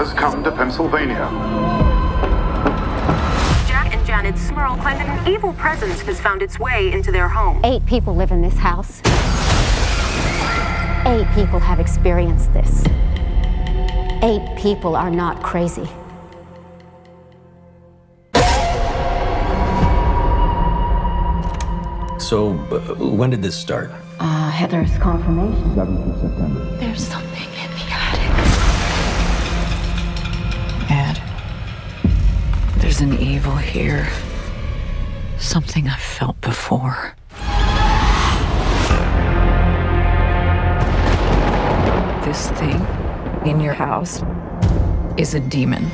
has come to Pennsylvania. Jack and Janet Smurl claim that an evil presence has found its way into their home. 8 people live in this house. 8 people have experienced this. 8 people are not crazy. So, when did this start? Heather's confirmation. 7th of September. There's something in the attic. Ed, there's an evil here. Something I've felt before. This thing in your house is a demon.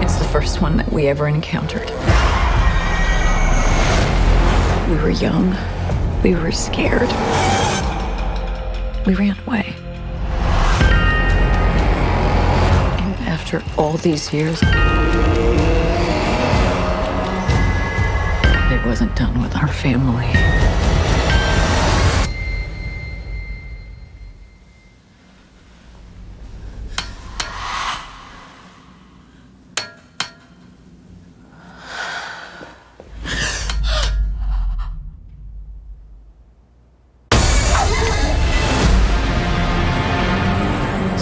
It's the first one that we ever encountered. We were young. We were scared. We ran away. And after all these years, it wasn't done with our family.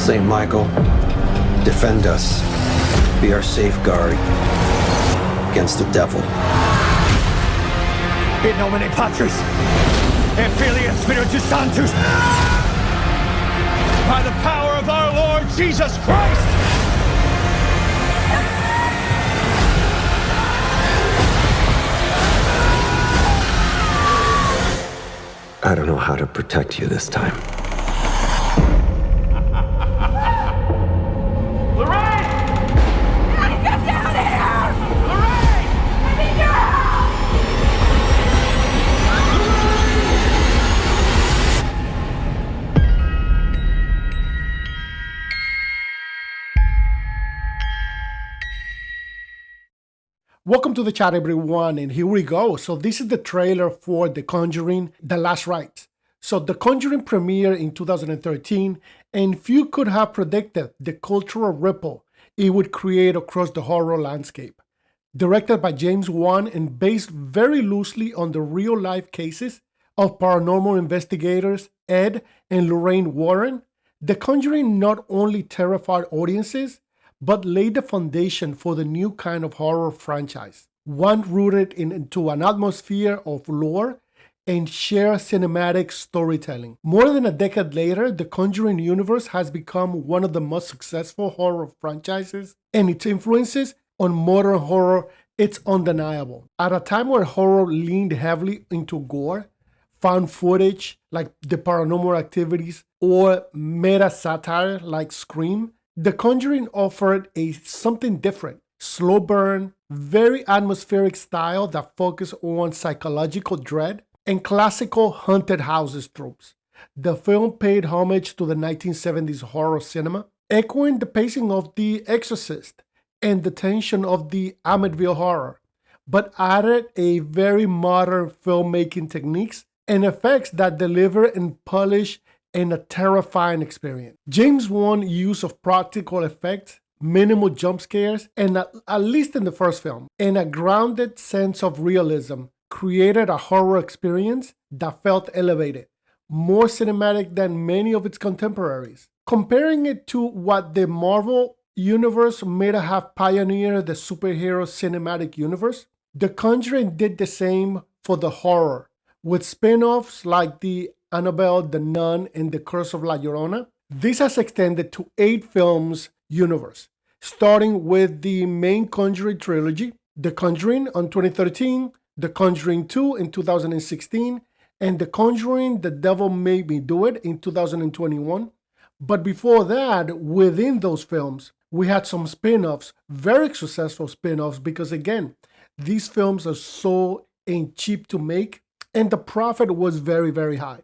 St. Michael, defend us. Be our safeguard against the devil. In nomine Patris, et Filii et Spiritus Sanctus, by the power of our Lord Jesus Christ! I don't know how to protect you this time. Welcome to the chat, everyone, and here we go. So this is the trailer for The Conjuring, The Last Rites. So The Conjuring premiered in 2013, and few could have predicted the cultural ripple it would create across the horror landscape. Directed by James Wan and based very loosely on the real-life cases of paranormal investigators Ed and Lorraine Warren, The Conjuring not only terrified audiences, but laid the foundation for the new kind of horror franchise, one rooted into an atmosphere of lore and shared cinematic storytelling. More than a decade later, the Conjuring universe has become one of the most successful horror franchises, and its influences on modern horror, it's undeniable. At a time where horror leaned heavily into gore, found footage like The Paranormal Activities, or meta-satire like Scream, The Conjuring offered something different, slow burn, very atmospheric style that focused on psychological dread and classical haunted houses tropes. The film paid homage to the 1970s horror cinema, echoing the pacing of The Exorcist and the tension of the Amityville horror, but added a very modern filmmaking techniques and effects that deliver and polish and a terrifying experience. James Wan's use of practical effects, minimal jump scares, and at least in the first film, and a grounded sense of realism created a horror experience that felt elevated, more cinematic than many of its contemporaries. Comparing it to what the Marvel universe may have pioneered the superhero cinematic universe, The Conjuring did the same for the horror, with spin-offs like the Annabelle, The Nun, and The Curse of La Llorona. This has extended to 8 films universe, starting with the main Conjuring trilogy, The Conjuring in 2013, The Conjuring 2 in 2016, and The Conjuring, The Devil Made Me Do It in 2021. But before that, within those films, we had some spin-offs, very successful spin-offs, because again, these films are so cheap to make, and the profit was very, very high.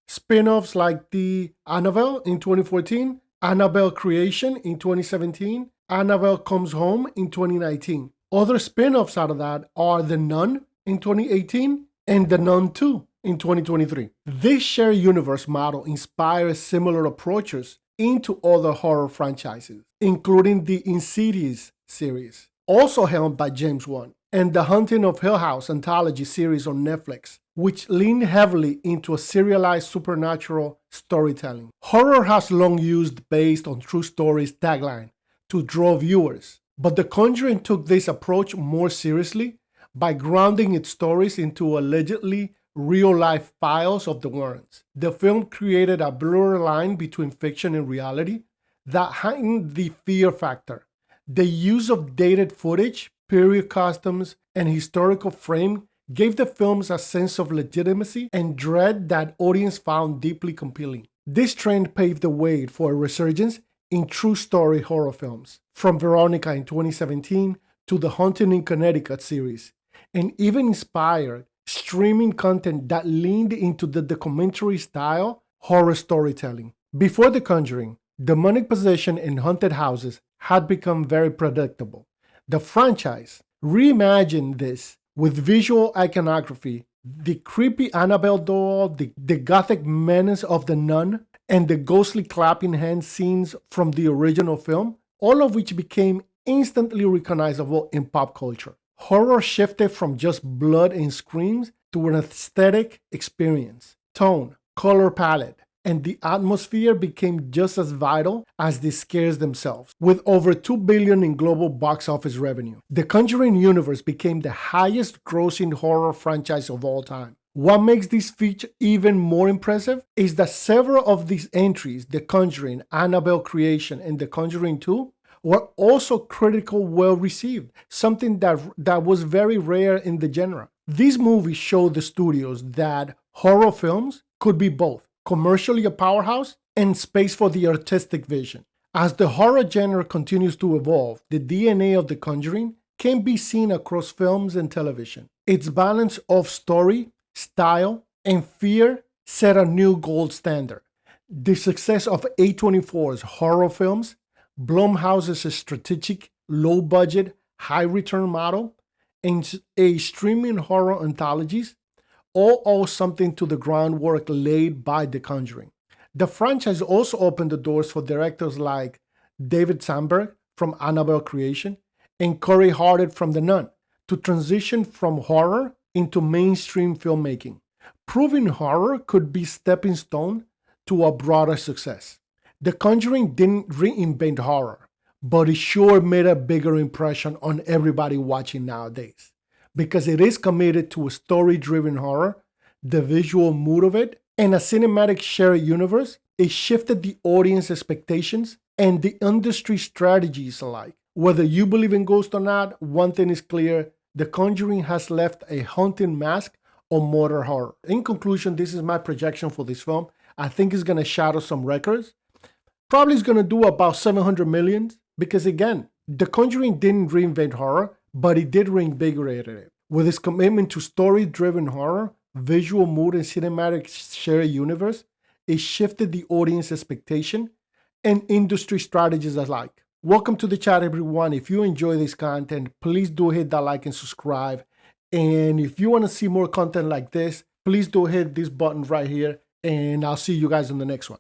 Spin-offs like the Annabelle in 2014, Annabelle Creation in 2017, Annabelle Comes Home in 2019. Other spin-offs out of that are The Nun in 2018 and The Nun 2 in 2023. This shared universe model inspires similar approaches into other horror franchises, including the Insidious series, also helmed by James Wan, and the Haunting of Hill House anthology series on Netflix, which leaned heavily into a serialized supernatural storytelling. Horror has long used based on true stories tagline to draw viewers, but The Conjuring took this approach more seriously by grounding its stories into allegedly real-life files of the Warrens. The film created a blurry line between fiction and reality that heightened the fear factor. The use of dated footage, period costumes, and historical frame gave the films a sense of legitimacy and dread that audience found deeply compelling. This trend paved the way for a resurgence in true story horror films, from Veronica in 2017 to the Haunting in Connecticut series, and even inspired streaming content that leaned into the documentary style horror storytelling. Before The Conjuring, demonic possession in haunted houses had become very predictable. The franchise reimagined this with visual iconography, the creepy Annabelle doll, the gothic menace of the nun, and the ghostly clapping hand scenes from the original film, all of which became instantly recognizable in pop culture. Horror shifted from just blood and screams to an aesthetic experience. Tone, color palette, and the atmosphere became just as vital as the scares themselves. With over $2 billion in global box office revenue, the Conjuring universe became the highest grossing horror franchise of all time. What makes this feat even more impressive is that several of these entries, The Conjuring, Annabelle Creation, and The Conjuring 2, were also critically well received, something that was very rare in the genre. These movies show the studios that horror films could be both commercially a powerhouse and space for the artistic vision. As the horror genre continues to evolve, the DNA of The Conjuring can be seen across films and television. Its balance of story, style, and fear set a new gold standard. The success of A24's horror films, Blumhouse's strategic, low-budget, high-return model, and a streaming horror anthologies all owe something to the groundwork laid by The Conjuring. The franchise also opened the doors for directors like David Sandberg from Annabelle Creation and Corey Harded from The Nun to transition from horror into mainstream filmmaking, proving horror could be a stepping stone to a broader success. The Conjuring didn't reinvent horror, but it sure made a bigger impression on everybody watching nowadays, because it is committed to a story-driven horror, the visual mood of it, and a cinematic shared universe. It shifted the audience expectations and the industry strategies alike. Whether you believe in ghosts or not, one thing is clear: The Conjuring has left a haunting mask on modern horror. In conclusion, this is my projection for this film. I think it's going to shatter some records. Probably is going to do about 700 million, because again, The Conjuring didn't reinvent horror, but it did reinvigorate it. With its commitment to story-driven horror, visual mood, and cinematic shared universe, it shifted the audience expectation and industry strategies alike. Welcome to the chat, everyone. If you enjoy this content, please do hit that like and subscribe. And if you want to see more content like this, please do hit this button right here, and I'll see you guys in the next one.